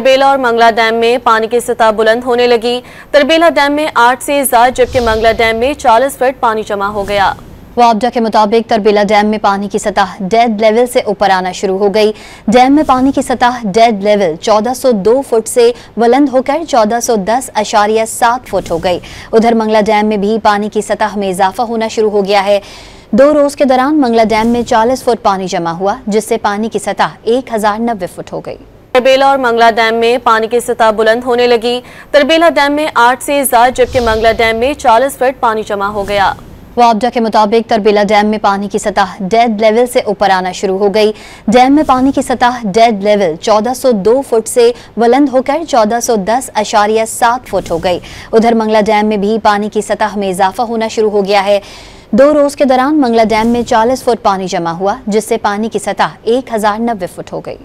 तरबेला और मंगला डैम में पानी की सतह बुलंद होने लगी। तरबेला डैम में 8 से ज्यादा जबकि मंगला डैम में 40 फीट पानी जमा हो गया। मुआवजा के मुताबिक तरबेला डैम में पानी की सतह डेड लेवल से ऊपर आना शुरू हो गई। डैम में पानी की सतह डेड लेवल 1402 फुट से बुलंद होकर 1410.7 फुट हो गई। उधर मंगला डैम में भी पानी की सतह में इजाफा होना शुरू हो गया है। 2 रोज के दौरान मंगला डैम में 40 फुट पानी जमा हुआ, जिससे पानी की सतह 1090 फुट हो गई। तरबेला और मंगला डैम में पानी की सतह बुलंद होने लगी। तरबेला डैम में 8 से ज्यादा जबकि मंगला डैम में 40 फीट पानी जमा हो गया। मुआवजा के मुताबिक तरबेला डैम में पानी की सतह डेड लेवल से ऊपर आना शुरू हो गई। डैम में पानी की सतह डेड लेवल 1402 फुट से बुलंद होकर 1410.7 फुट हो गई। उधर मंगला डैम में भी पानी की सतह में इजाफा होना शुरू हो गया है। 2 रोज के दौरान मंगला डैम में 40 फुट पानी जमा हुआ, जिससे पानी की सतह 1090 फुट हो गई।